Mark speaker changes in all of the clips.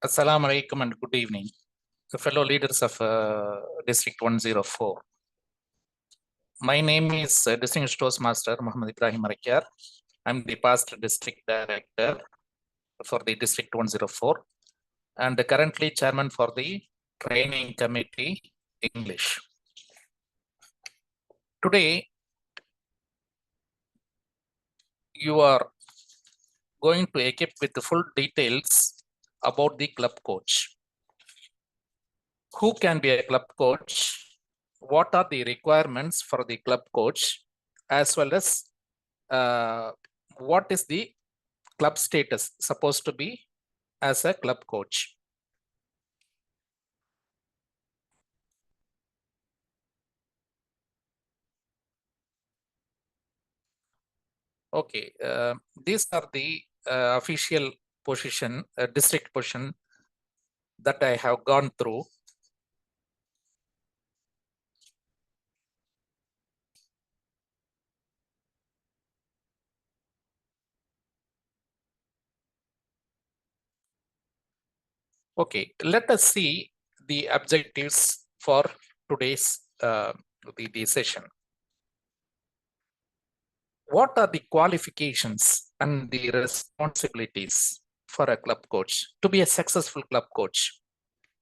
Speaker 1: Assalamu alaikum and good evening, fellow leaders of District 104. My name is Distinguished Toastmaster Muhammad Ibrahim Arakyar. I'm the past District Director for the District 104 and currently Chairman for the Training Committee English. Today, you are going to equip with the full details about the club coach. Who can be a club coach? What are the requirements for the club coach, as well as what is the club status supposed to be as a club coach. Okay, these are the official position, district position that I have gone through. Okay, let us see the objectives for today's the session. What are the qualifications and the responsibilities for a club coach to be a successful club coach,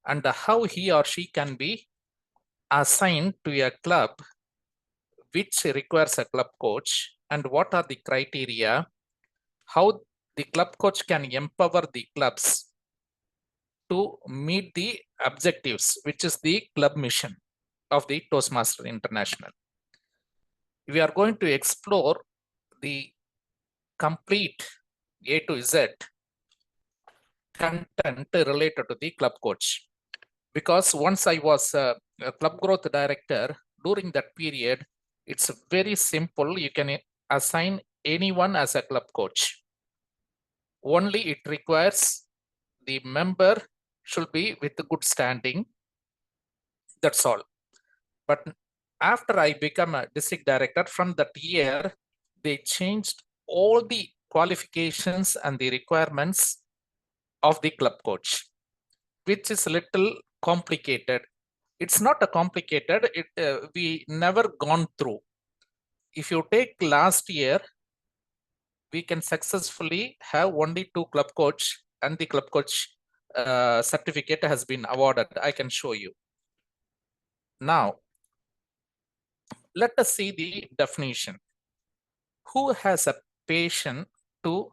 Speaker 1: and how he or she can be assigned to a club which requires a club coach, and what are the criteria, how the club coach can empower the clubs to meet the objectives, which is the club mission of the Toastmaster International. We are going to explore the complete A to Z content related to the club coach. Because once I was a club growth director, during that period, it's very simple. You can assign anyone as a club coach. Only it requires the member should be with good standing. That's all. But after I become a district director, from that year, they changed all the qualifications and the requirements of the club coach, which is a little complicated. It's not a complicated, we never gone through. If you take last year, we can successfully have only 2 club coach, and the club coach certificate has been awarded. I can show you. Now, let us see the definition. Who has a passion to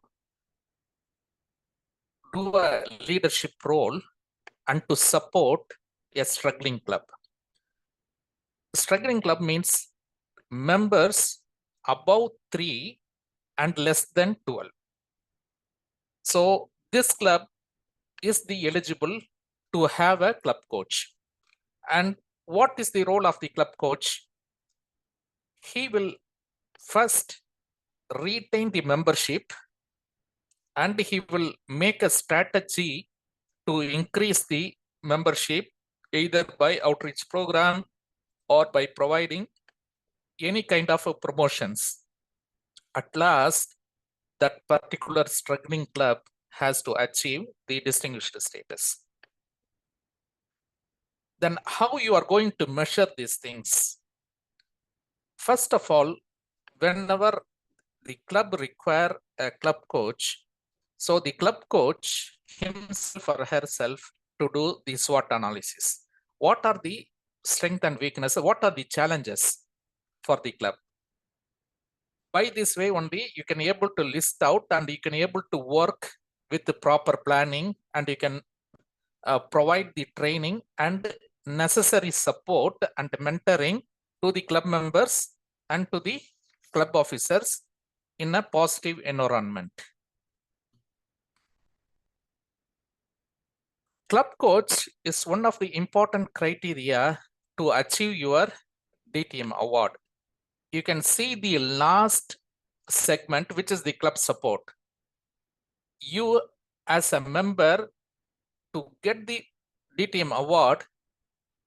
Speaker 1: do a leadership role and to support a struggling club? Struggling club means members above 3 and less than 12. So this club is the eligible to have a club coach. And what is the role of the club coach? He will first retain the membership, and he will make a strategy to increase the membership either by outreach program or by providing any kind of promotions. At last, that particular struggling club has to achieve the distinguished status. Then how you are going to measure these things? First of all, whenever the club require a club coach, so the club coach himself or herself to do the SWOT analysis. What are the strengths and weaknesses? What are the challenges for the club? By this way only, you can able to list out, and you can able to work with the proper planning, and you can provide the training and necessary support and mentoring to the club members and to the club officers in a positive environment. Club coach is one of the important criteria to achieve your DTM award. You can see the last segment, which is the club support. You as a member, to get the DTM award,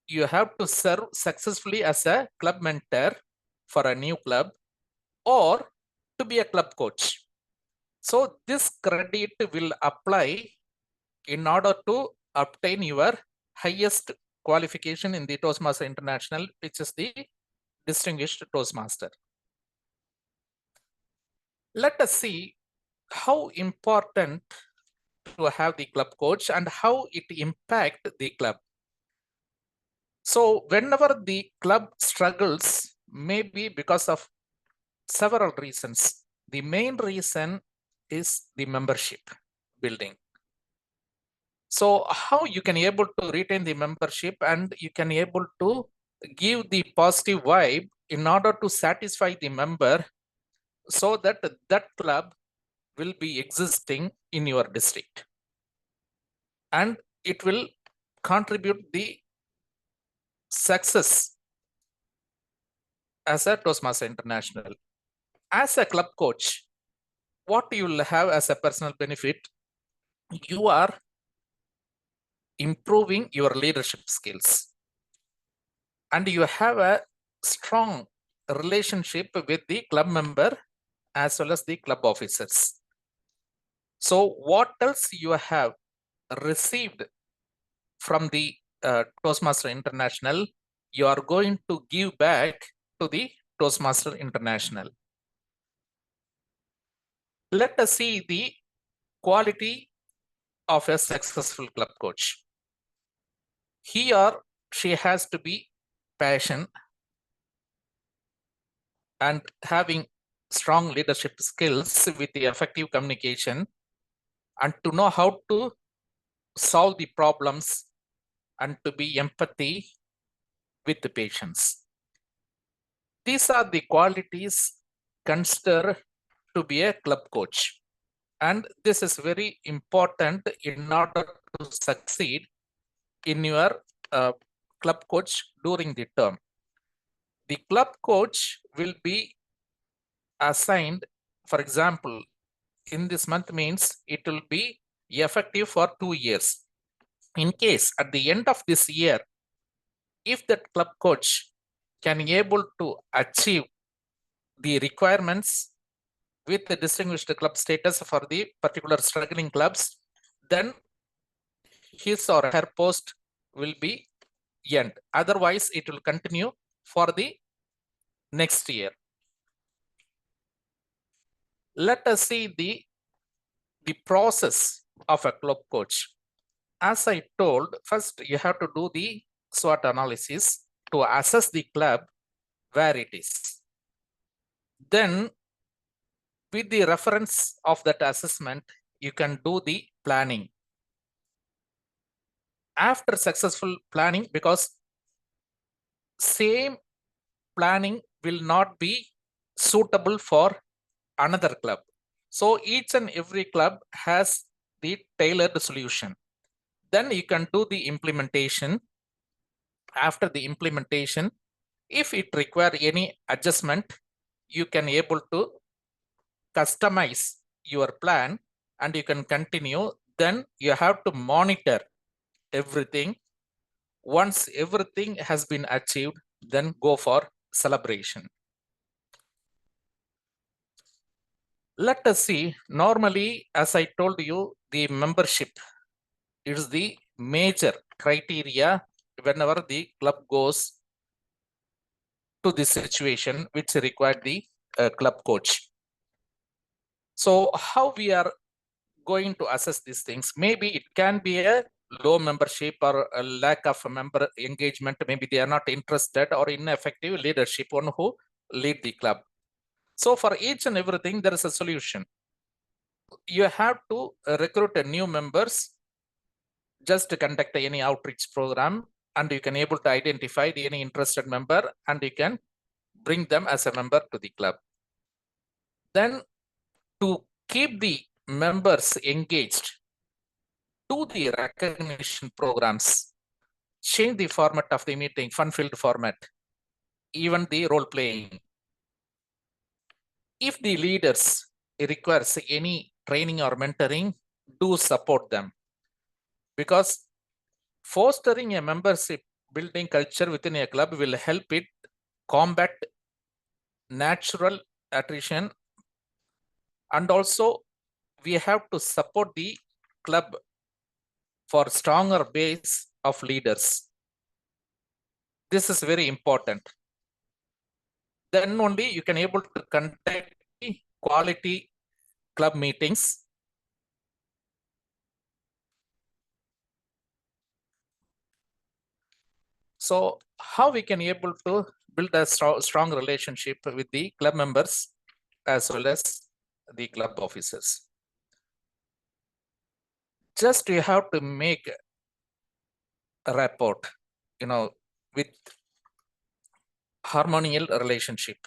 Speaker 1: you have to serve successfully as a club mentor for a new club or to be a club coach. So this credit will apply in order to obtain your highest qualification in the Toastmaster International, which is the Distinguished Toastmaster. Let us see how important to have the club coach and how it impact the club. So whenever the club struggles, maybe because of several reasons. The main reason is the membership building. So how you can able to retain the membership and you can able to give the positive vibe in order to satisfy the member so that that club will be existing in your district and it will contribute the success as a Toastmaster International. As a club coach, what you will have as a personal benefit, you are improving your leadership skills and you have a strong relationship with the club member as well as the club officers. So what else you have received from the Toastmaster International, you are going to give back to the Toastmaster International. Let us see the quality of a successful club coach. He or she has to be passionate and having strong leadership skills with the effective communication and to know how to solve the problems and to be empathy with the patients. These are the qualities considered to be a club coach. And this is very important in order to succeed in your club coach during the term. The club coach will be assigned, for example, in this month means it will be effective for 2 years. In case at the end of this year, if that club coach can able to achieve the requirements with the distinguished club status for the particular struggling clubs, then his or her post will be end. Otherwise, it will continue for the next year. Let us see the process of a club coach. As I told, first you have to do the SWOT analysis to assess the club where it is. Then with the reference of that assessment, you can do the planning. After successful planning, because same planning will not be suitable for another club. So each and every club has the tailored solution. Then you can do the implementation. After the implementation, if it require any adjustment, you can able to customize your plan and you can continue. Then you have to monitor everything. Once everything has been achieved, then go for celebration. Let us see, normally, as I told you, the membership is the major criteria whenever the club goes to this situation which required the club coach. So how we are going to assess these things? Maybe it can be a low membership or a lack of member engagement. Maybe they are not interested or ineffective leadership on who lead the club. So for each and everything, there is a solution. You have to recruit new members just to conduct any outreach program, and you can able to identify any interested member and you can bring them as a member to the club. Then to keep the members engaged, do the recognition programs, change the format of the meeting, fun-filled format, even the role playing. If the leaders requires any training or mentoring, do support them. Because fostering a membership building culture within a club will help it combat natural attrition, and also we have to support the club for stronger base of leaders. This is very important. Then only you can able to conduct quality club meetings. So how we can able to build a strong relationship with the club members as well as the club officers. Just you have to make a rapport, with harmonious relationship,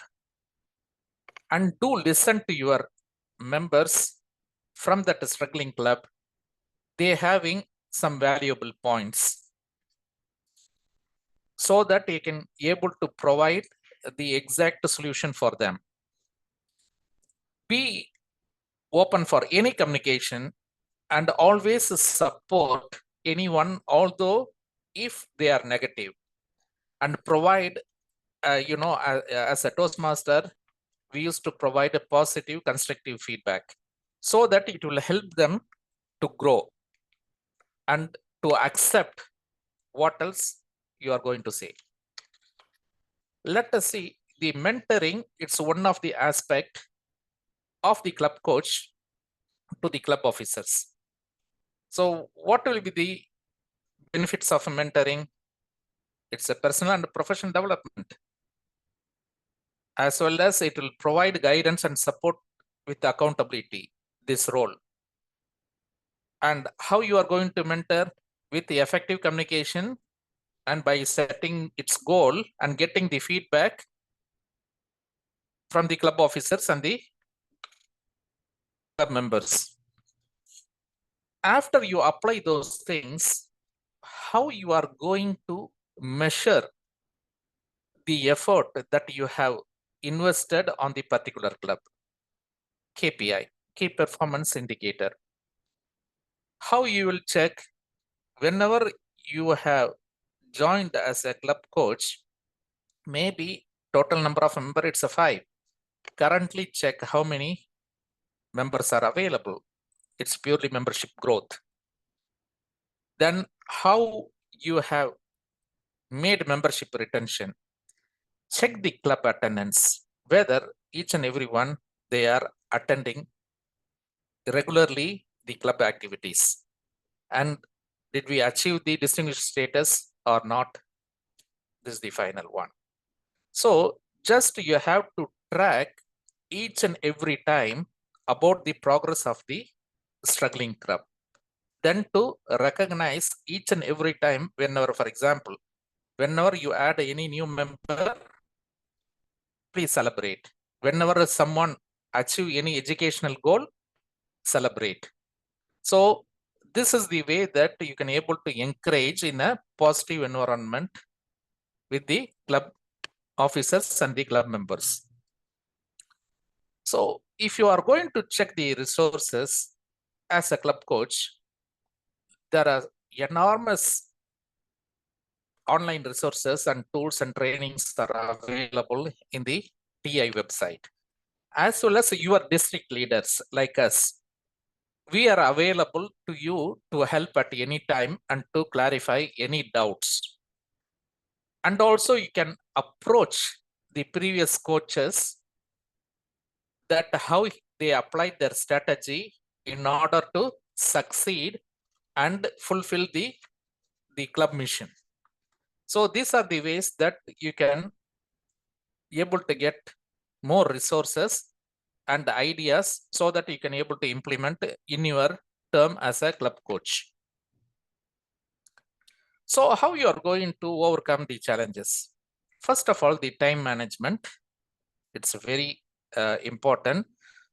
Speaker 1: and do listen to your members from that struggling club. They having some valuable points, so that you can able to provide the exact solution for them. Be open for any communication and always support anyone, although if they are negative, and provide, as a Toastmaster, we used to provide a positive, constructive feedback so that it will help them to grow and to accept what else you are going to say. Let us see the mentoring. It's one of the aspect of the club coach to the club officers. So what will be the benefits of mentoring? It's a personal and professional development, as well as it will provide guidance and support with accountability, this role. And how you are going to mentor? With the effective communication and by setting its goal and getting the feedback from the club officers and the club members. After you apply those things, how you are going to measure the effort that you have invested on the particular club? KPI, key performance indicator. How you will check whenever you have joined as a club coach? Maybe total number of members, it's a 5. Currently check how many members are available. It's purely membership growth. Then how you have made membership retention? Check the club attendance, whether each and every one they are attending regularly the club activities, and did we achieve the distinguished status or not? This is the final one. So just you have to track each and every time about the progress of the struggling club. Then to recognize each and every time, whenever, for example, whenever you add any new member, please celebrate. Whenever someone achieve any educational goal, celebrate. So this is the way that you can able to encourage in a positive environment with the club officers and the club members. So if you are going to check the resources as a club coach, there are enormous online resources and tools and trainings that are available in the TI website, as well as your district leaders like us. We are available to you to help at any time and to clarify any doubts. And also you can approach the previous coaches that how they applied their strategy in order to succeed and fulfill the club mission. So these are the ways that you can able to get more resources and ideas so that you can able to implement in your term as a club coach. So how you are going to overcome the challenges? First of all, the time management. It's very important.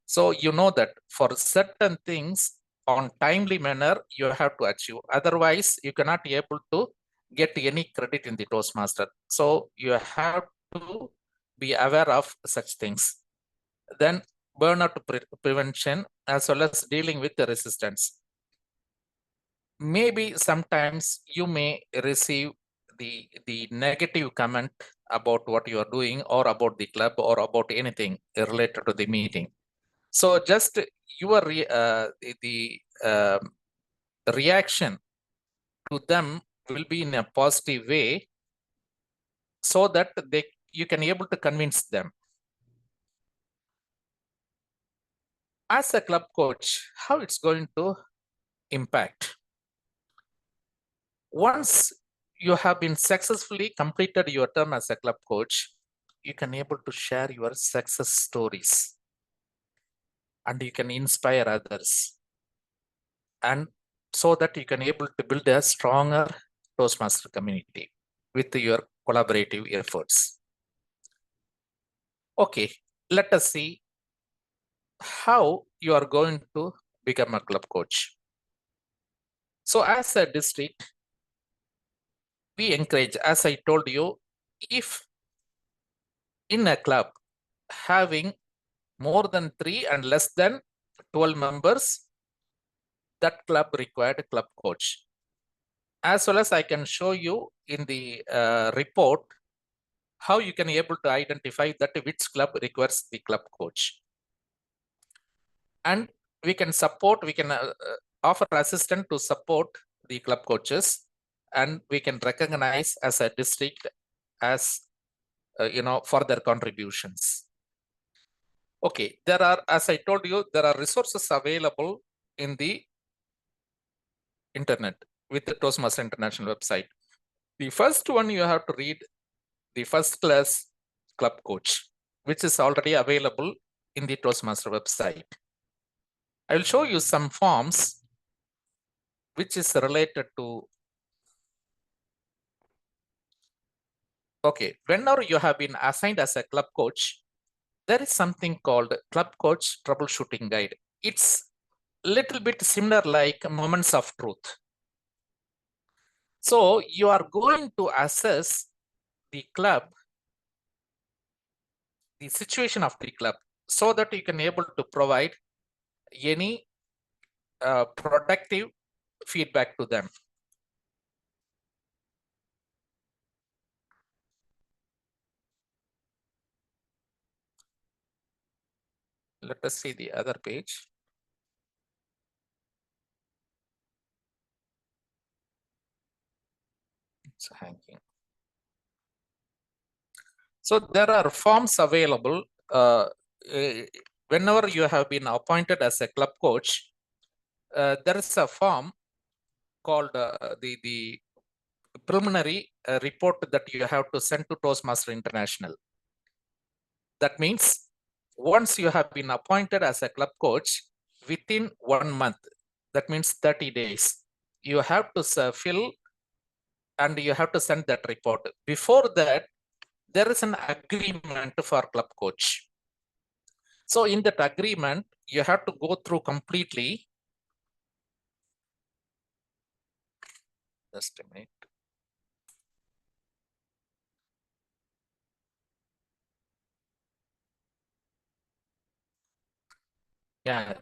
Speaker 1: So you know that for certain things on timely manner, you have to achieve. Otherwise, you cannot be able to get any credit in the Toastmaster. So you have to be aware of such things. Then burnout prevention, as well as dealing with the resistance. Maybe sometimes you may receive the negative comment about what you are doing or about the club or about anything related to the meeting. So just your the reaction to them will be in a positive way, so that you can able to convince them. As a club coach, how it's going to impact? Once you have been successfully completed your term as a club coach, you can able to share your success stories and you can inspire others, and so that you can able to build a stronger Toastmaster community with your collaborative efforts. Okay, let us see how you are going to become a club coach. So as a district, we encourage, as I told you, if in a club having more than 3 and less than 12 members, that club required a club coach. As well as I can show you in the report how you can able to identify that which club requires the club coach. And we can support, we can offer assistance to support the club coaches, and we can recognize as a district as for their contributions. Okay, there are, as I told you, there are resources available in the internet with the Toastmaster International website. The first one you have to read, the first class club coach, which is already available in the Toastmaster website. I will show you some forms which is related to. Okay, whenever you have been assigned as a club coach, there is something called Club Coach Troubleshooting Guide. It's little bit similar like Moments of Truth. So you are going to assess the club, the situation of the club, so that you can able to provide any productive feedback to them. Let us see the other page. It's hanging. So there are forms available. Whenever you have been appointed as a club coach, there is a form called the preliminary report that you have to send to Toastmaster International. That means once you have been appointed as a club coach, within 1 month, that means 30 days, you have to fill and you have to send that report. Before that, there is an agreement for club coach. So in that agreement, you have to go through completely. Just a minute. Yeah.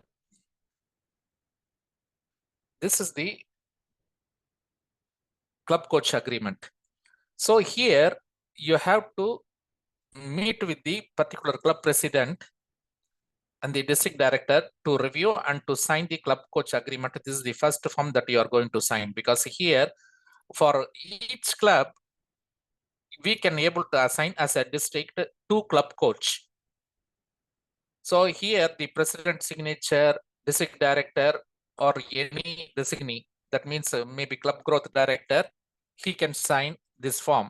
Speaker 1: This is the club coach agreement. So here you have to meet with the particular club president and the district director to review and to sign the club coach agreement. This is the first form that you are going to sign, because here for each club, we can able to assign as a district 2 club coach. So here the president signature, district director, or any designee, that means maybe club growth director, he can sign this form.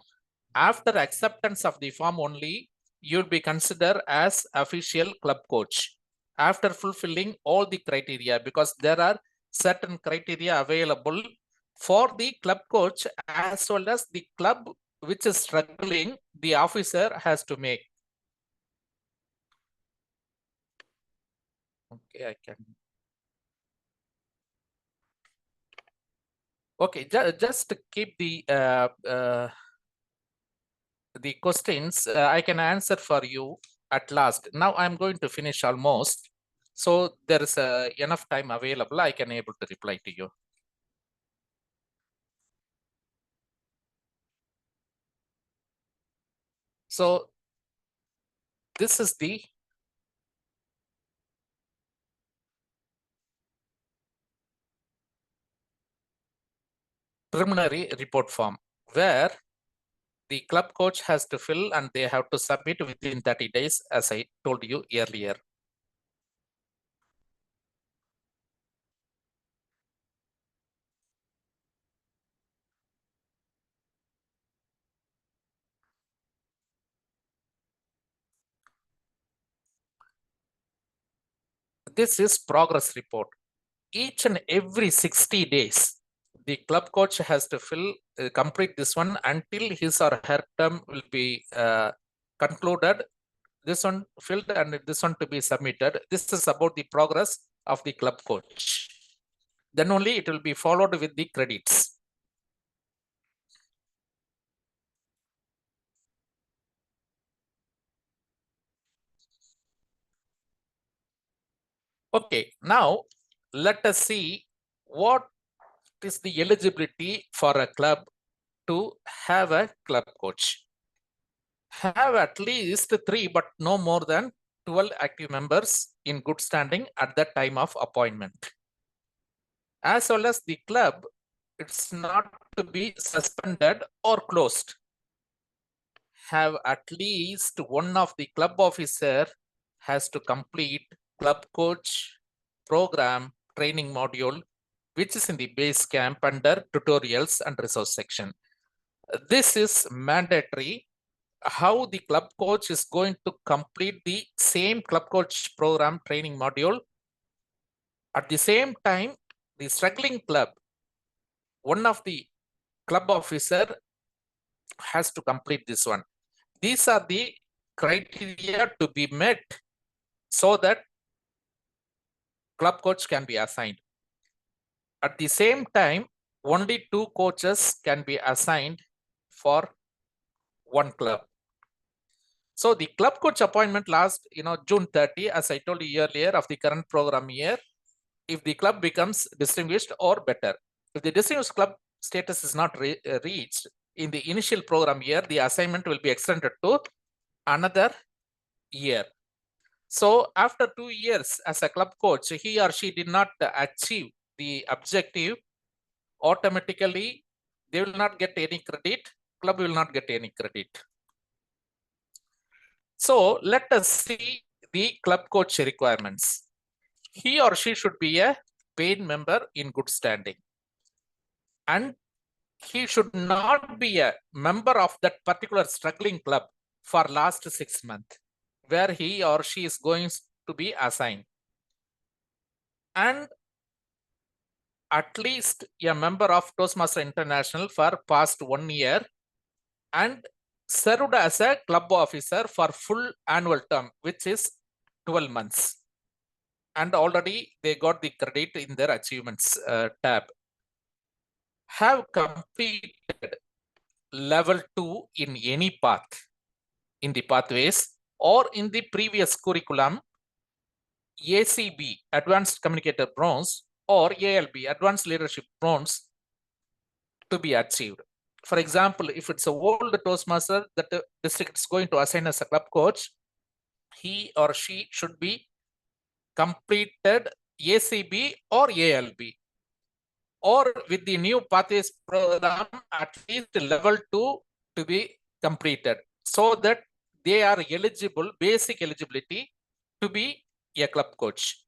Speaker 1: After acceptance of the form only, you'll be considered as official club coach after fulfilling all the criteria, because there are certain criteria available for the club coach as well as the club which is struggling, the officer has to make. Okay, I can. Okay, just to keep the questions, I can answer for you at last. Now I'm going to finish almost. So there is enough time available. I can able to reply to you. So this is the preliminary report form where the club coach has to fill and they have to submit within 30 days, as I told you earlier. This is progress report. Each and every 60 days, the club coach has to complete this one until his or her term will be concluded. This one filled and this one to be submitted. This is about the progress of the club coach. Then only it will be followed with the credits. Okay, now let us see what is the eligibility for a club to have a club coach. Have at least 3 but no more than 12 active members in good standing at the time of appointment. As well as the club, it's not to be suspended or closed. Have at least one of the club officer has to complete club coach program training module, which is in the base camp under tutorials and resource section. This is mandatory. How the club coach is going to complete the same club coach program training module. At the same time, the struggling club, one of the club officer has to complete this one. These are the criteria to be met so that club coach can be assigned. At the same time, only 2 coaches can be assigned for one club. So the club coach appointment last, June 30, as I told you earlier, of the current program year, if the club becomes distinguished or better. If the distinguished club status is not reached in the initial program year, the assignment will be extended to another year. So after 2 years as a club coach, he or she did not achieve the objective, automatically they will not get any credit, club will not get any credit. So let us see the club coach requirements. He or she should be a paid member in good standing. And he should not be a member of that particular struggling club for last 6 months, where he or she is going to be assigned. And at least a member of Toastmasters International for past 1 year and served as a club officer for full annual term, which is 12 months. And already they got the credit in their achievements tab. Have completed level 2 in any path, in the pathways, or in the previous curriculum, ACB, Advanced Communicator Bronze, or ALB, Advanced Leadership Bronze, to be achieved. For example, if it's a old Toastmaster that the district is going to assign as a club coach, he or she should be completed ACB or ALB. Or with the new pathways program, at least level 2 to be completed, so that they are eligible, basic eligibility to be a club coach.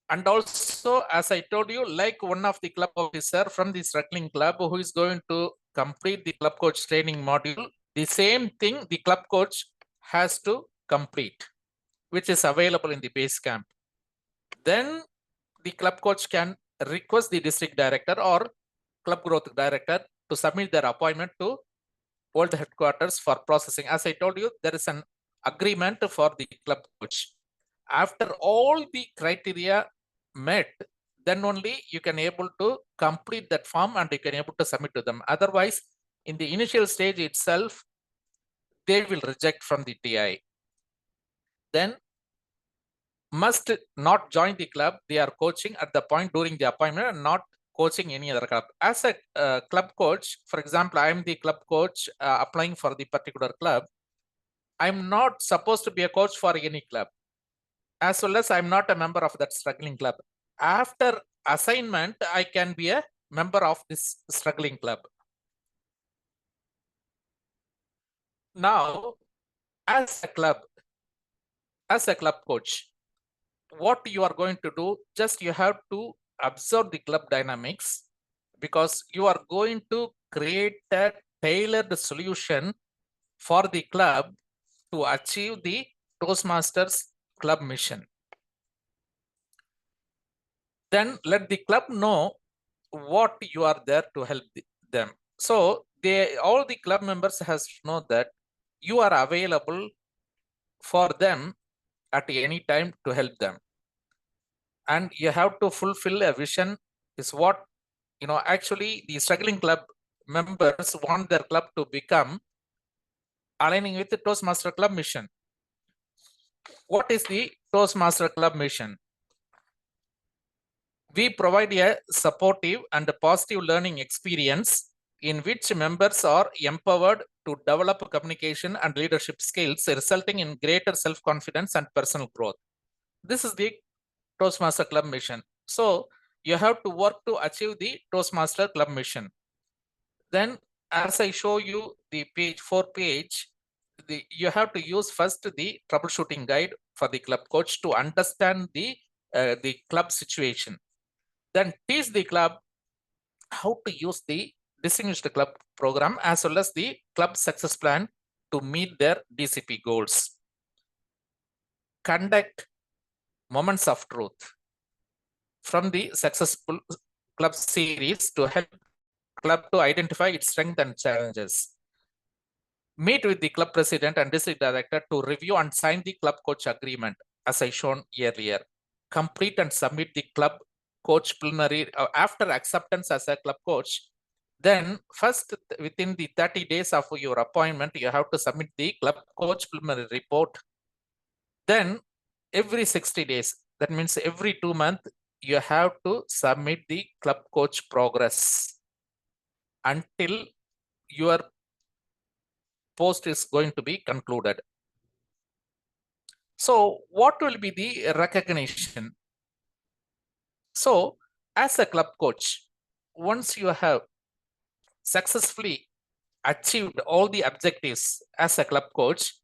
Speaker 1: And also, as I told you, like one of the club officer from the struggling club who is going to complete the club coach training module, the same thing the club coach has to complete, which is available in the base camp. Then the club coach can request the district director or club growth director to submit their appointment to world headquarters for processing. As I told you, there is an agreement for the club coach. After all the criteria met, then only you can able to complete that form and you can able to submit to them. Otherwise, in the initial stage itself, they will reject from the TI. Then must not join the club they are coaching at the point during the appointment and not coaching any other club. As a club coach, for example, I am the club coach applying for the particular club. I'm not supposed to be a coach for any club, as well as I'm not a member of that struggling club. After assignment, I can be a member of this struggling club. Now, as a club coach, what you are going to do, just you have to observe the club dynamics, because you are going to create a tailored solution for the club to achieve the Toastmasters club mission. Then let the club know what you are there to help them. So all the club members has to know that you are available for them at any time to help them. And you have to fulfill a vision is what, actually the struggling club members want their club to become, aligning with the Toastmaster club mission. What is the Toastmaster club mission? We provide a supportive and positive learning experience in which members are empowered to develop communication and leadership skills, resulting in greater self-confidence and personal growth. This is the Toastmaster club mission. So you have to work to achieve the Toastmaster club mission. Then, as I show you the page 4 page, you have to use first the troubleshooting guide for the club coach to understand the club situation. Then teach the club how to use the distinguished club program as well as the club success plan to meet their DCP goals. Conduct moments of truth from the successful club series to help club to identify its strengths and challenges. Meet with the club president and district director to review and sign the club coach agreement, as I shown earlier. Complete and submit the club coach preliminary after acceptance as a club coach. Then first, within the 30 days of your appointment, you have to submit the club coach preliminary report. Then every 60 days, that means every 2 months, you have to submit the club coach progress until your post is going to be concluded. So what will be the recognition? So as a club coach, once you have successfully achieved all the objectives as a club coach,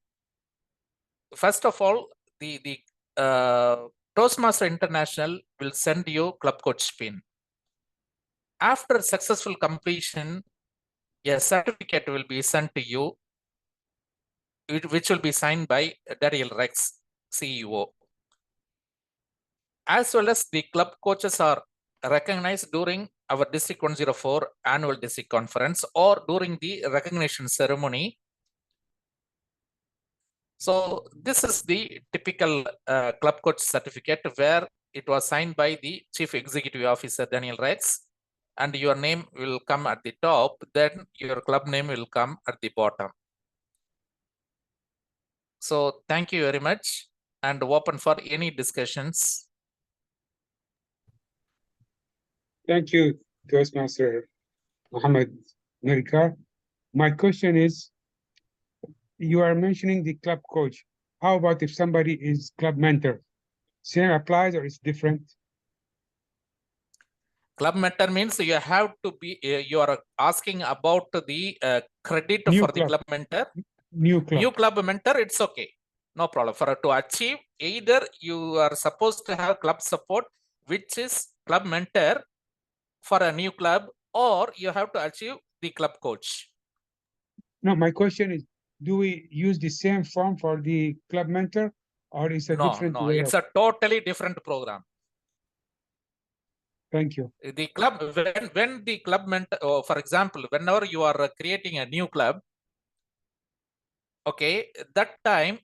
Speaker 1: first of all, the Toastmaster International will send you club coach pin. After successful completion, a certificate will be sent to you, which will be signed by Daniel Rex, CEO. As well as the club coaches are recognized during our District 104 annual district conference or during the recognition ceremony. So this is the typical club coach certificate where it was signed by the Chief Executive Officer, Daniel Rex, and your name will come at the top, then your club name will come at the bottom. So thank you very much and open for any discussions.
Speaker 2: Thank you, Toastmaster Mohammed Narikar. My question is, you are mentioning the club coach. How about if somebody is club mentor? Same applies or it's different?
Speaker 1: Club mentor means you have to be, you are asking about the credit
Speaker 2: New
Speaker 1: for the club mentor.
Speaker 2: New club
Speaker 1: mentor, it's okay. No problem. For to achieve, either you are supposed to have club support, which is club mentor for a new club, or you have to achieve the club coach.
Speaker 2: No, my question is, do we use the same form for the club mentor, or is a different way?
Speaker 1: No, it's a totally different program.
Speaker 2: Thank you.
Speaker 1: The club, when the club mentor, for example, whenever you are creating a new club, okay, that time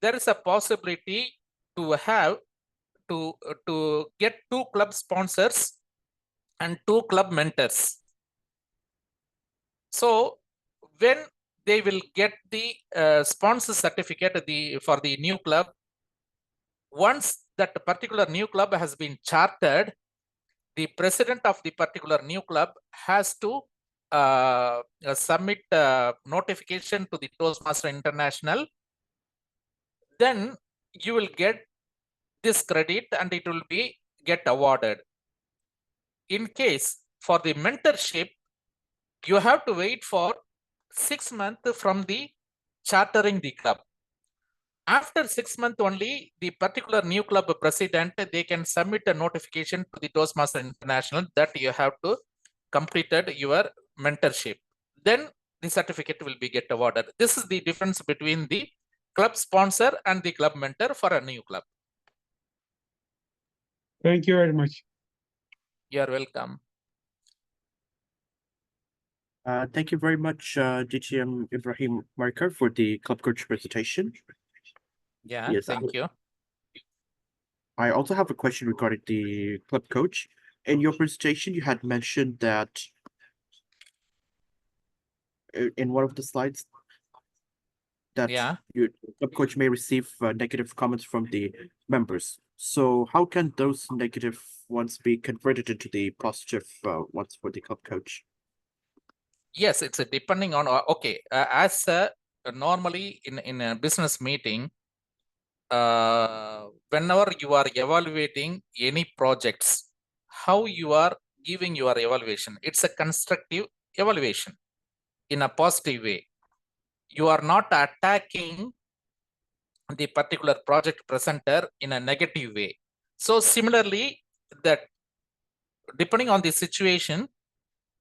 Speaker 1: there is a possibility to have to get 2 club sponsors and 2 club mentors. So when they will get the sponsor certificate for the new club, once that particular new club has been chartered, the president of the particular new club has to submit notification to the Toastmaster International. Then you will get this credit and it will be get awarded. In case, for the mentorship, you have to wait for 6 months from the chartering the club. After 6 months only, the particular new club president, they can submit a notification to the Toastmasters International that you have to completed your mentorship. Then the certificate will be get awarded. This is the difference between the club sponsor and the club mentor for a new club.
Speaker 2: Thank you very much.
Speaker 1: You are welcome.
Speaker 3: Thank you very much, DTM Ibrahim Marker, for the club coach presentation.
Speaker 1: Yeah,
Speaker 3: Yes,
Speaker 1: thank you.
Speaker 3: I also have a question regarding the club coach. In your presentation, you had mentioned that in one of the slides that
Speaker 1: Yeah.
Speaker 3: your club coach may receive negative comments from the members. So how can those negative ones be converted into the positive ones for the club coach?
Speaker 1: Yes, it's depending on okay. As normally in a business meeting, whenever you are evaluating any projects, how you are giving your evaluation, it's a constructive evaluation in a positive way. You are not attacking the particular project presenter in a negative way. So similarly, that depending on the situation,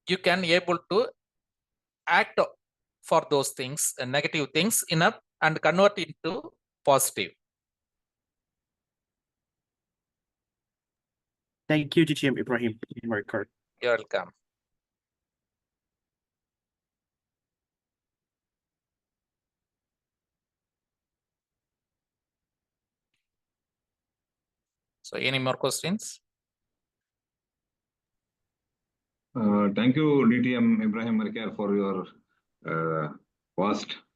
Speaker 1: you can able to act for those things, negative things in a and convert into positive.
Speaker 3: Thank you, DTM Ibrahim Marker.
Speaker 1: You're welcome. So any more questions?
Speaker 4: Thank you, DTM Ibrahim Marker, for your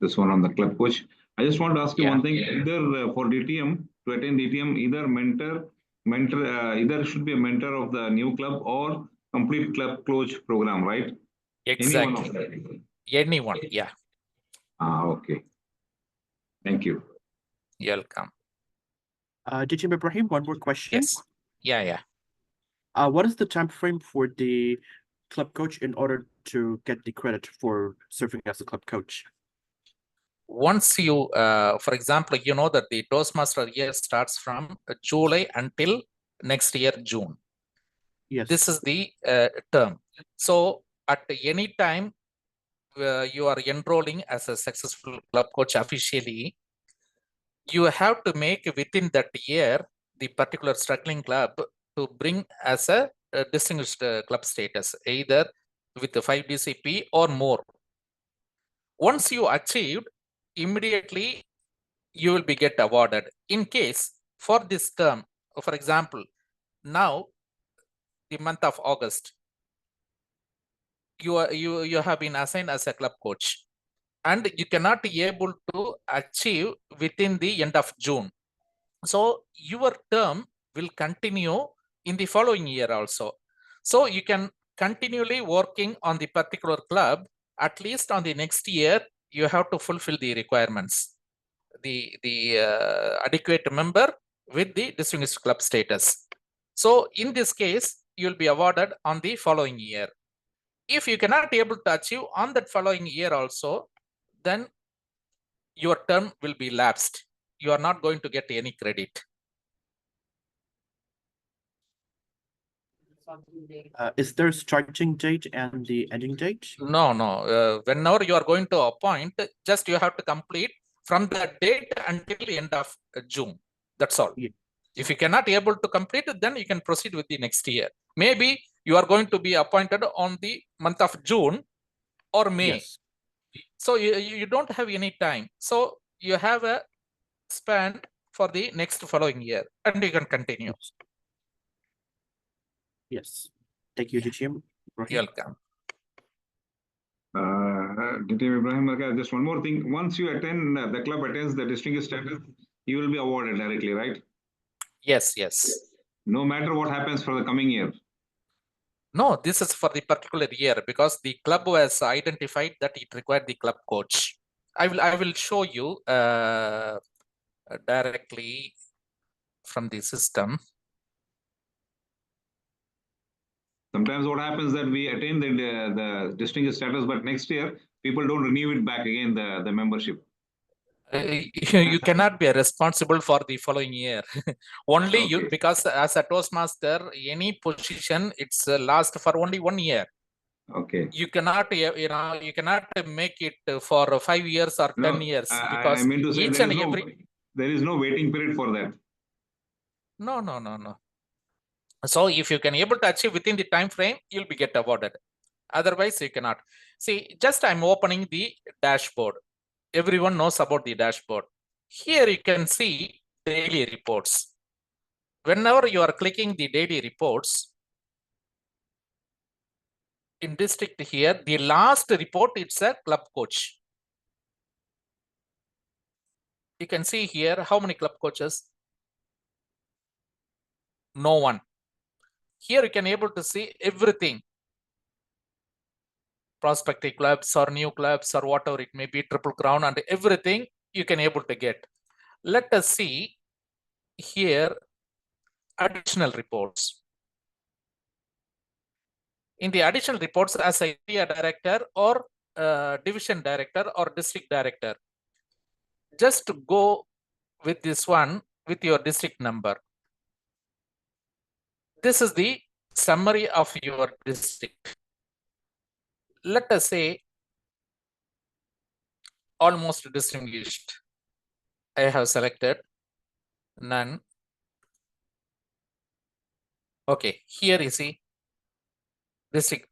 Speaker 4: this one on the club coach. I just want to ask you one thing. Either for DTM, to attend DTM, either should be a mentor of the new club or complete club coach program, right?
Speaker 1: Exactly.
Speaker 4: Any one of that.
Speaker 1: Anyone, yeah.
Speaker 4: Okay. Thank you.
Speaker 1: You're welcome.
Speaker 3: DTM Ibrahim, one more question.
Speaker 1: Yes. Yeah.
Speaker 3: What is the time frame for the club coach in order to get the credit for serving as a club coach?
Speaker 1: Once you, for example, you know that the Toastmaster year starts from July until next year, June.
Speaker 3: Yes.
Speaker 1: This is the term. So at any time you are enrolling as a successful club coach officially, you have to make within that year the particular struggling club to bring as a distinguished club status, either with the 5 DCP or more. Once you achieved, immediately you will be get awarded. In case for this term, for example, now the month of August, you have been assigned as a club coach, and you cannot be able to achieve within the end of June. So your term will continue in the following year also. So you can continually working on the particular club. At least on the next year, you have to fulfill the requirements, the adequate member with the distinguished club status. So in this case, you will be awarded on the following year. If you cannot be able to achieve on that following year also, then your term will be lapsed. You are not going to get any credit.
Speaker 3: Is there a starting date and the ending date?
Speaker 1: No. Whenever you are going to appoint, just you have to complete from the date until the end of June. That's all.
Speaker 3: Yeah.
Speaker 1: If you cannot be able to complete it, then you can proceed with the next year. Maybe you are going to be appointed on the month of June or May.
Speaker 3: Yes.
Speaker 1: So you don't have any time. So you have a span for the next following year and you can continue.
Speaker 3: Yes. Thank you, DTM.
Speaker 1: You're welcome.
Speaker 4: DTM Ibrahim Marker, just one more thing. Once you attend, the club attends the distinguished status, you will be awarded directly, right?
Speaker 1: Yes.
Speaker 4: No matter what happens for the coming year.
Speaker 1: No, this is for the particular year because the club was identified that it required the club coach. I will show you directly from the system.
Speaker 4: Sometimes what happens that we attain the distinguished status, but next year people don't renew it back again, the membership.
Speaker 1: You cannot be responsible for the following year. Only you,
Speaker 4: Okay.
Speaker 1: because as a Toastmaster, any position, it's last for only 1 year.
Speaker 4: Okay.
Speaker 1: You cannot, you cannot make it for 5 years or 10 years,
Speaker 4: I
Speaker 1: because
Speaker 4: mean to say
Speaker 1: each
Speaker 4: there
Speaker 1: and
Speaker 4: is
Speaker 1: every.
Speaker 4: there is no waiting period for that.
Speaker 1: No. So if you can able to achieve within the time frame, you'll be get awarded. Otherwise, you cannot. See, just I'm opening the dashboard. Everyone knows about the dashboard. Here you can see daily reports. Whenever you are clicking the daily reports, in district here, the last report, it's a club coach. You can see here how many club coaches. No one. Here you can able to see everything. Prospective clubs or new clubs or whatever it may be, Triple Crown and everything you can able to get. Let us see here additional reports. In the additional reports, as a area director or division director or district director, just go with this one with your district number. This is the summary of your district. Let us say almost distinguished. I have selected none. Okay, here you see district.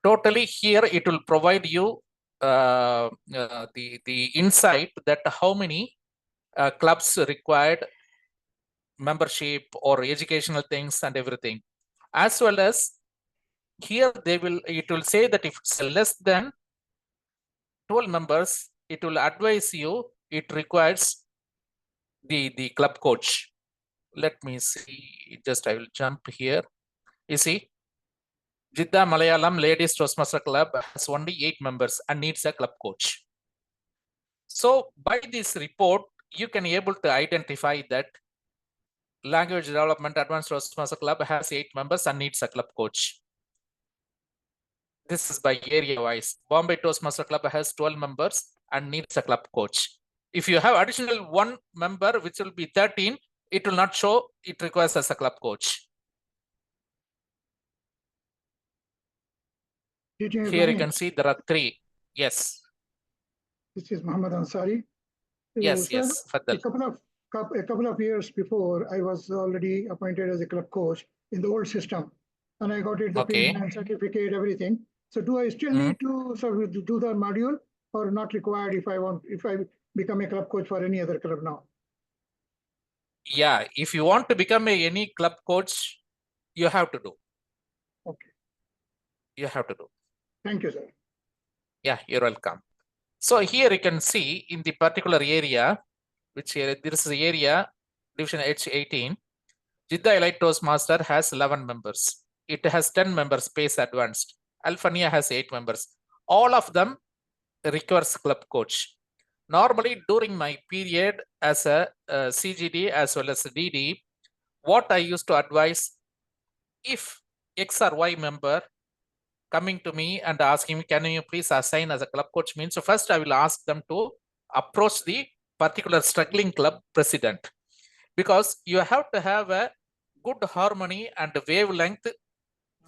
Speaker 1: Totally here it will provide you the insight that how many clubs required membership or educational things and everything, as well as here it will say that if it's less than 12 members, it will advise you it requires the club coach. Let me see, just I will jump here. You see, Jeddah Malayalam Ladies Toastmaster Club has only 8 members and needs a club coach. So by this report, you can able to identify that Language Development Advanced Toastmaster Club has 8 members and needs a club coach. This is by area wise. Bombay Toastmaster Club has 12 members and needs a club coach. If you have additional 1 member, which will be 13, it will not show it requires as a club coach. Here you can see there are 3. Yes.
Speaker 5: This is Muhammad Ansari.
Speaker 1: Yes,
Speaker 5: Sir,
Speaker 1: yes. Faddal.
Speaker 5: A couple of years before, I was already appointed as a club coach in the old system, and I got it the
Speaker 1: Okay.
Speaker 5: pin and certificate, everything. So, do I still need to sort of do the module, or not required if I become a club coach for any other club now?
Speaker 1: Yeah, if you want to become any club coach, you have to do.
Speaker 5: Okay.
Speaker 1: You have to do.
Speaker 5: Thank you, sir.
Speaker 1: Yeah, you're welcome. So here you can see in the particular area, which area, this is the area, division H18, Jeddah Elite Toastmaster has 11 members. It has 10 members, Pace Advanced. Alphania has 8 members. All of them requires club coach. Normally, during my period as a CGD as well as DD, what I used to advise, if X or Y member coming to me and asking me, can you please assign as a club coach, means so first I will ask them to approach the particular struggling club president, because you have to have a good harmony and wavelength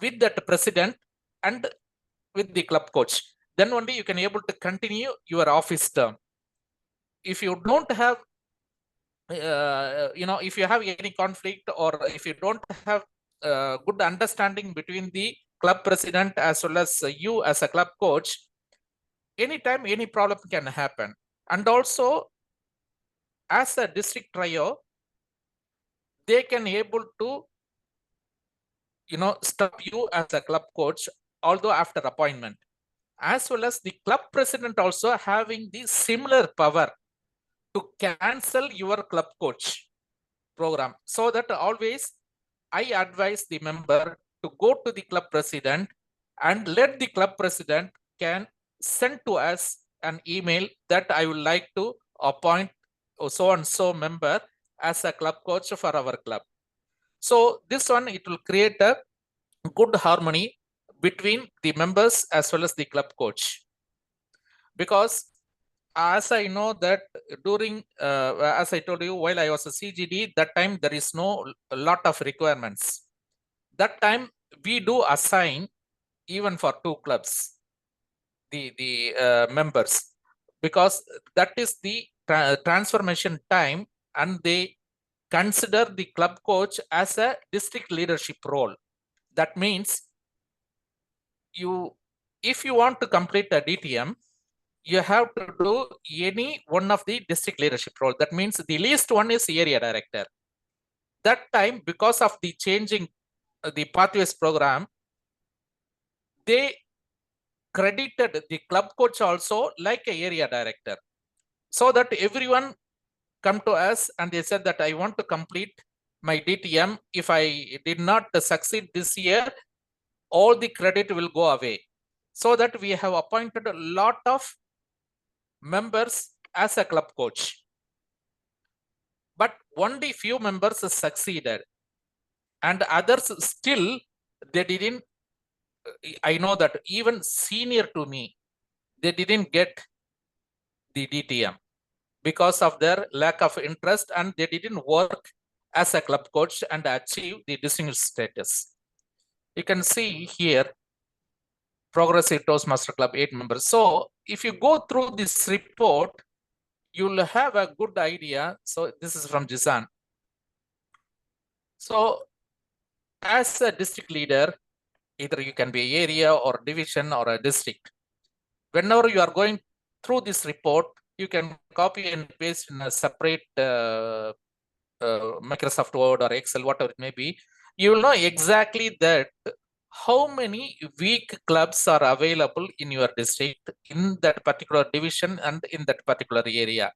Speaker 1: with that president and with the club coach. Then only you can able to continue your office term. If you don't have, if you have any conflict, or if you don't have good understanding between the club president as well as you as a club coach, anytime any problem can happen. And also as a district trio, they can able to stop you as a club coach, although after appointment, as well as the club president also having the similar power to cancel your club coach program. So that always I advise the member to go to the club president and let the club president can send to us an email that I would like to appoint so and so member as a club coach for our club. So this one, it will create a good harmony between the members as well as the club coach. Because as I know that during, as I told you, while I was a CGD, that time there is a lot of requirements. That time we do assign even for 2 clubs, the members, because that is the transformation time, and they consider the club coach as a district leadership role. That means if you want to complete a DTM, you have to do any one of the district leadership role. That means the least one is area director. That time, because of the changing the pathways program, they credited the club coach also like a area director, so that everyone come to us and they said that I want to complete my DTM. If I did not succeed this year, all the credit will go away. So that we have appointed a lot of members as a club coach, but only few members succeeded, and others still they didn't. I know that even senior to me, they didn't get the DTM because of their lack of interest, and they didn't work as a club coach and achieve the distinguished status. You can see here, Progressive Toastmaster Club, 8 members. So if you go through this report, you'll have a good idea. So this is from Jisan. So as a district leader, either you can be area or division or a district. Whenever you are going through this report, you can copy and paste in a separate Microsoft Word or Excel, whatever it may be. You will know exactly that how many weak clubs are available in your district, in that particular division and in that particular area,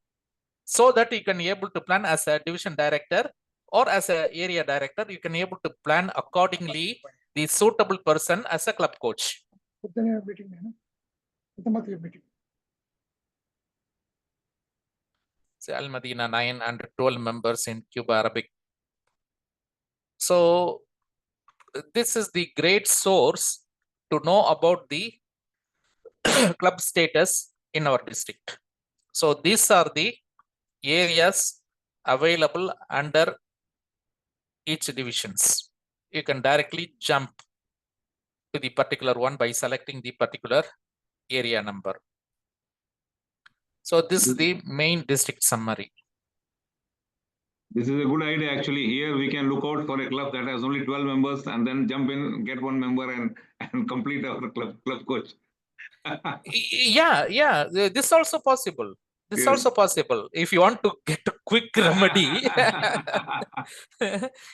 Speaker 1: so that you can be able to plan as a division director or as a area director. You can be able to plan accordingly the suitable person as a club coach. So Al Madina 9 and 12 members in Cuba Arabic. So this is the great source to know about the club status in our district. So these are the areas available under each divisions. You can directly jump to the particular one by selecting the particular area number. So this is the main district summary.
Speaker 4: This is a good idea, actually. Here we can look out for a club that has only 12 members and then jump in, get 1 member and complete our club coach.
Speaker 1: Yeah, this is also possible. This is also possible if you want to get a quick remedy.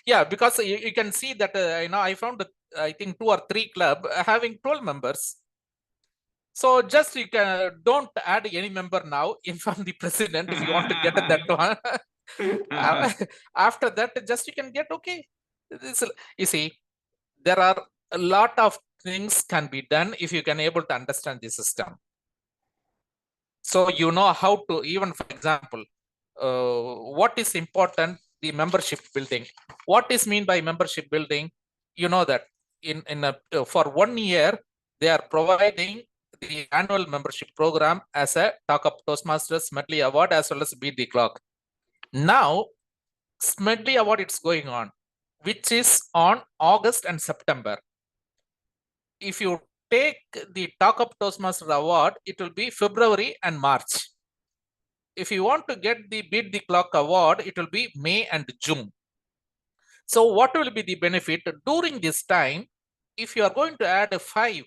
Speaker 1: Yeah, because you can see that I found I think 2 or 3 club having 12 members. So just you can don't add any member now. Inform the president if you want to get that one. After that, just you can get okay. You see, there are a lot of things can be done if you can able to understand the system. So you know how to, even for example, what is important, the membership building. What is mean by membership building? You know that for 1 year they are providing the annual membership program as a Talk Up Toastmasters Medley Award as well as Beat the Clock. Now Medley Award it's going on, which is on August and September. If you take the Talk Up Toastmaster Award, it will be February and March. If you want to get the Beat the Clock Award, it will be May and June. So what will be the benefit during this time? If you are going to add 5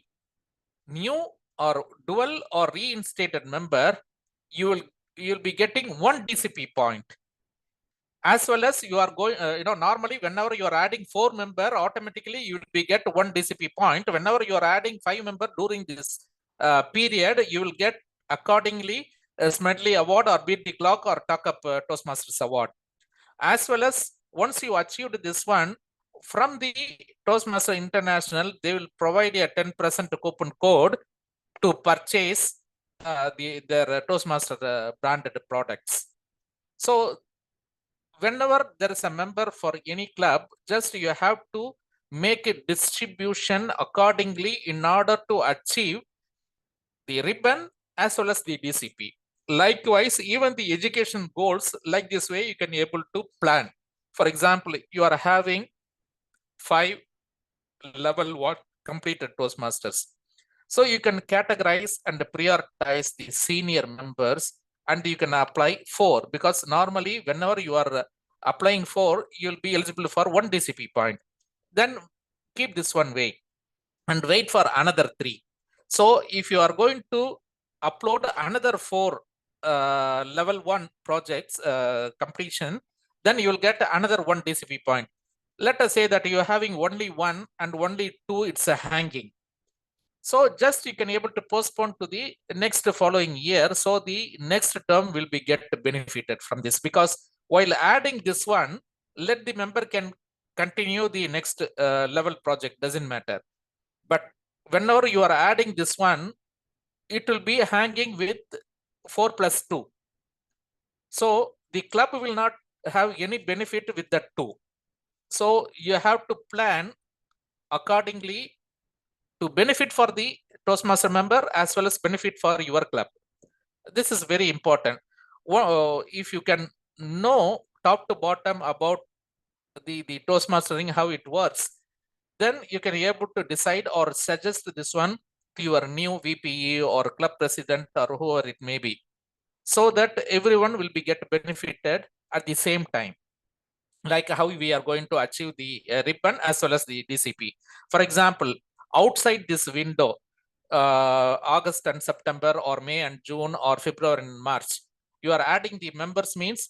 Speaker 1: new or dual or reinstated member, you'll be getting 1 DCP point. As well as you are going, normally whenever you are adding 4 member, automatically you will be get 1 DCP point. Whenever you are adding 5 member during this period, you will get accordingly a Smedley Award or Beat the Clock or Talk Up Toastmasters Award. As well as once you achieved this one, from the Toastmaster International, they will provide a 10% coupon code to purchase their Toastmaster branded products. So whenever there is a member for any club, just you have to make a distribution accordingly in order to achieve the ribbon as well as the DCP. Likewise, even the education goals, like this way, you can able to plan. For example, you are having 5 level 1 completed Toastmasters. So you can categorize and prioritize the senior members, and you can apply 4, because normally whenever you are applying 4, you'll be eligible for 1 DCP point. Then keep this one way and wait for another 3. So if you are going to upload another 4 level 1 projects completion, then you will get another 1 DCP point. Let us say that you are having only 1 and only 2, it's a hanging. So just you can able to postpone to the next following year. So the next term will be get benefited from this, because while adding this one, let the member can continue the next level project, doesn't matter. But whenever you are adding this one, it will be hanging with 4 plus 2. So the club will not have any benefit with that 2. So you have to plan accordingly to benefit for the Toastmaster member as well as benefit for your club. This is very important. Well, if you can know top to bottom about the Toastmastering, how it works, then you can be able to decide or suggest this one to your new VPE or club president or whoever it may be, so that everyone will be get benefited at the same time, like how we are going to achieve the ribbon as well as the DCP. For example, outside this window, August and September, or May and June, or February and March, you are adding the members, means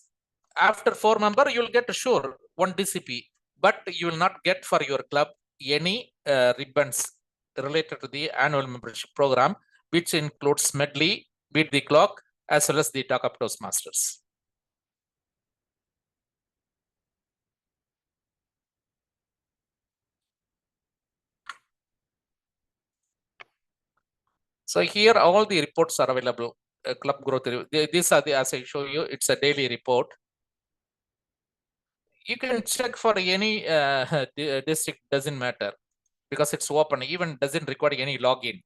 Speaker 1: after 4 member, you will get sure 1 DCP, but you will not get for your club any ribbons related to the annual membership program, which includes medley, beat the clock, as well as the talk up Toastmasters. So here all the reports are available. Club growth. These are the, as I show you, it's a daily report. You can check for any district, doesn't matter, because it's open, even doesn't require any login.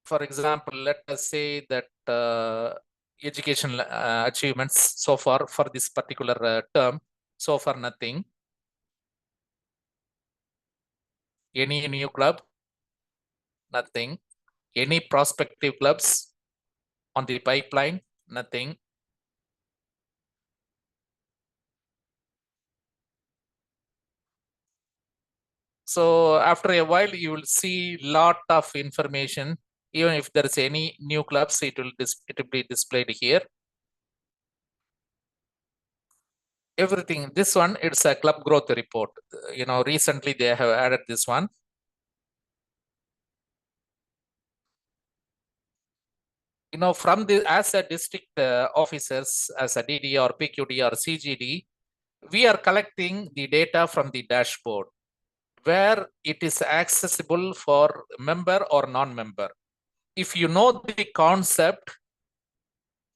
Speaker 1: For example, let us say that education achievements so far for this particular term, so far nothing. Any new club? Nothing. Any prospective clubs on the pipeline? Nothing. So after a while, you will see lot of information. Even if there is any new clubs, it will be displayed here. Everything. This one, it's a club growth report. You know, recently they have added this one. You know, from the as a district officers, as a DD or PQD or CGD, we are collecting the data from the dashboard, where it is accessible for member or non-member. If you know the concept,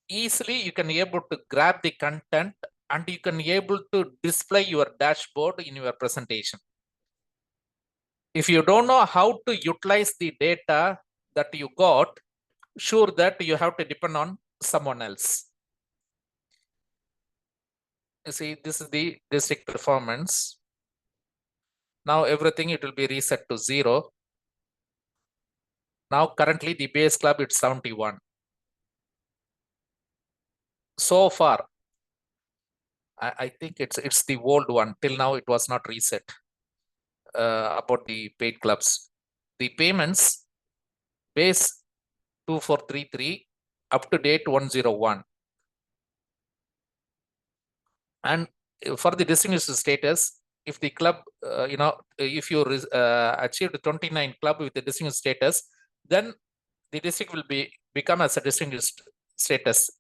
Speaker 1: easily you can be able to grab the content and you can be able to display your dashboard in your presentation. If you don't know how to utilize the data that you got, sure that you have to depend on someone else. You see, this is the district performance. Now everything, it will be reset to 0. Now currently the base club, it's 71. So far, I think it's the old one. Till now it was not reset about the paid clubs. The payments, base 2433, up to date 101. And for the distinguished status, if the club, if you achieved 29 club with the distinguished status, then the district will become as a distinguished status.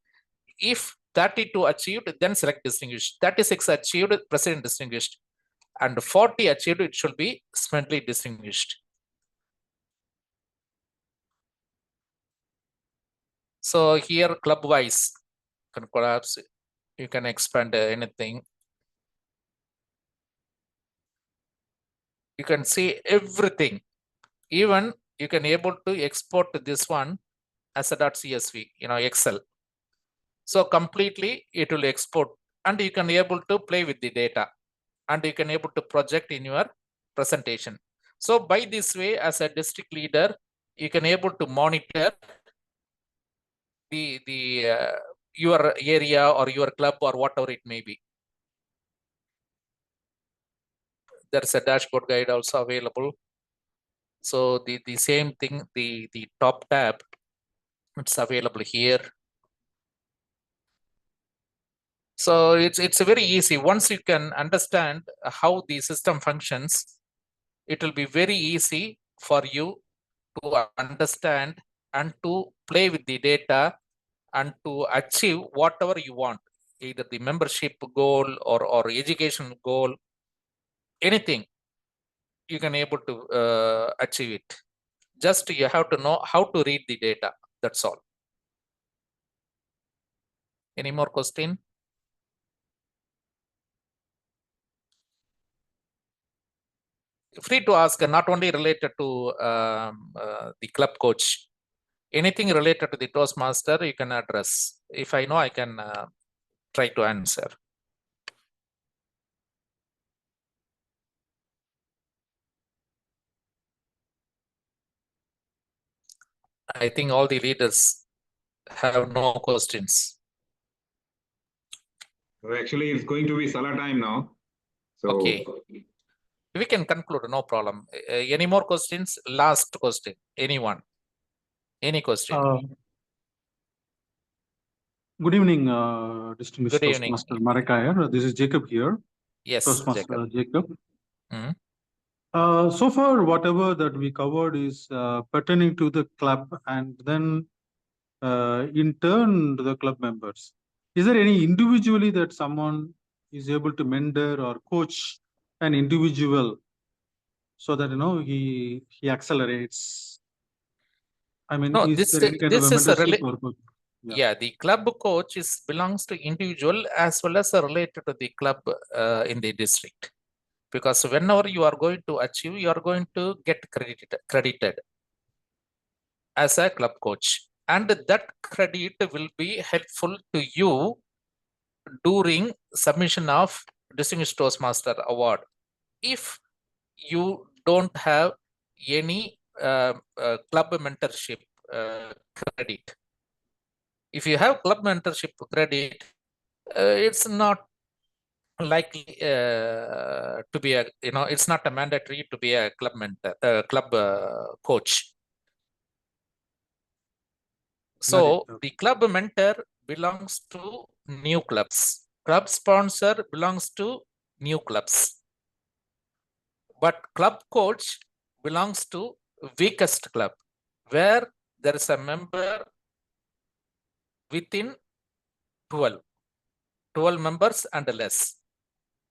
Speaker 1: If 32 achieved, then select distinguished. 36 achieved, president distinguished. And 40 achieved, it should be smartly distinguished. So here club wise can collapse. You can expand anything. You can see everything. Even you can able to export this one as a .csv, Excel. So completely it will export, and you can able to play with the data, and you can able to project in your presentation. So by this way, as a district leader, you can able to monitor your area or your club or whatever it may be. There's a dashboard guide also available. So the same thing, the top tab, it's available here. So it's very easy. Once you can understand how the system functions, it will be very easy for you to understand and to play with the data and to achieve whatever you want, either the membership goal or education goal, anything you can able to achieve it. Just you have to know how to read the data. That's all. Any more question? Free to ask, not only related to the club coach. Anything related to the Toastmaster, you can address. If I know, I can try to answer. I think all the leaders have no questions.
Speaker 4: Actually, it's going to be Salah time now. So
Speaker 1: Okay. We can conclude, no problem. Any more questions? Last question. Anyone? Any question?
Speaker 6: Good evening, distinguished
Speaker 1: Good evening.
Speaker 6: Toastmaster Marakaya. This is Jacob here,
Speaker 1: Yes,
Speaker 6: Toastmaster Jacob.
Speaker 1: Mhm.
Speaker 6: So far, whatever that we covered is pertaining to the club, and then in turn to the club members. Is there any individually that someone is able to mentor or coach an individual so that he accelerates? I mean,
Speaker 1: No,
Speaker 6: is there any kind of a
Speaker 1: this is a
Speaker 6: mentorship or coach?
Speaker 1: Yeah, the club coach belongs to individual as well as related to the club in the district. Because whenever you are going to achieve, you are going to get credited as a club coach. And that credit will be helpful to you during submission of Distinguished Toastmaster Award. If you don't have any club mentorship credit. If you have club mentorship credit, it's not likely to be it's not a mandatory to be a club mentor, club coach. So the club mentor belongs to new clubs. Club sponsor belongs to new clubs. But club coach belongs to weakest club, where there is a member within 12 members and less,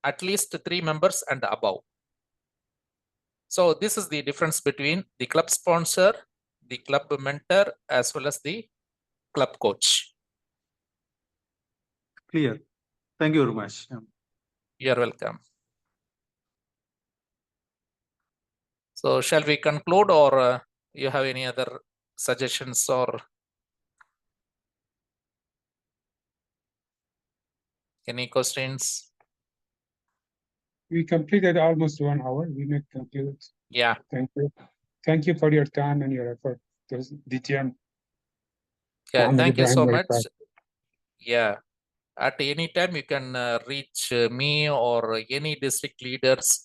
Speaker 1: at least 3 members and above. So this is the difference between the club sponsor, the club mentor, as well as the club coach.
Speaker 6: Clear. Thank you very much.
Speaker 1: You're welcome. So shall we conclude, or you have any other suggestions or any questions?
Speaker 2: We completed almost 1 hour. We may conclude.
Speaker 1: Yeah.
Speaker 2: Thank you. Thank you for your time and your effort. DTM.
Speaker 1: Yeah,
Speaker 2: Mohammed
Speaker 1: thank you
Speaker 2: Ibrahim
Speaker 1: so
Speaker 2: Barikah.
Speaker 1: much. Yeah, at any time you can reach me or any district leaders.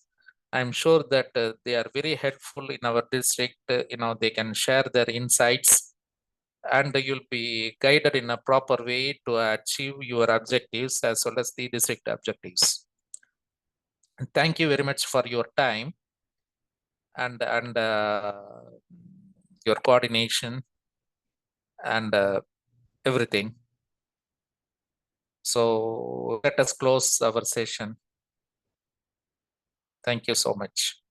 Speaker 1: I'm sure that they are very helpful in our district. They can share their insights, and you'll be guided in a proper way to achieve your objectives as well as the district objectives. And thank you very much for your time and your coordination and everything. So let us close our session. Thank you so much.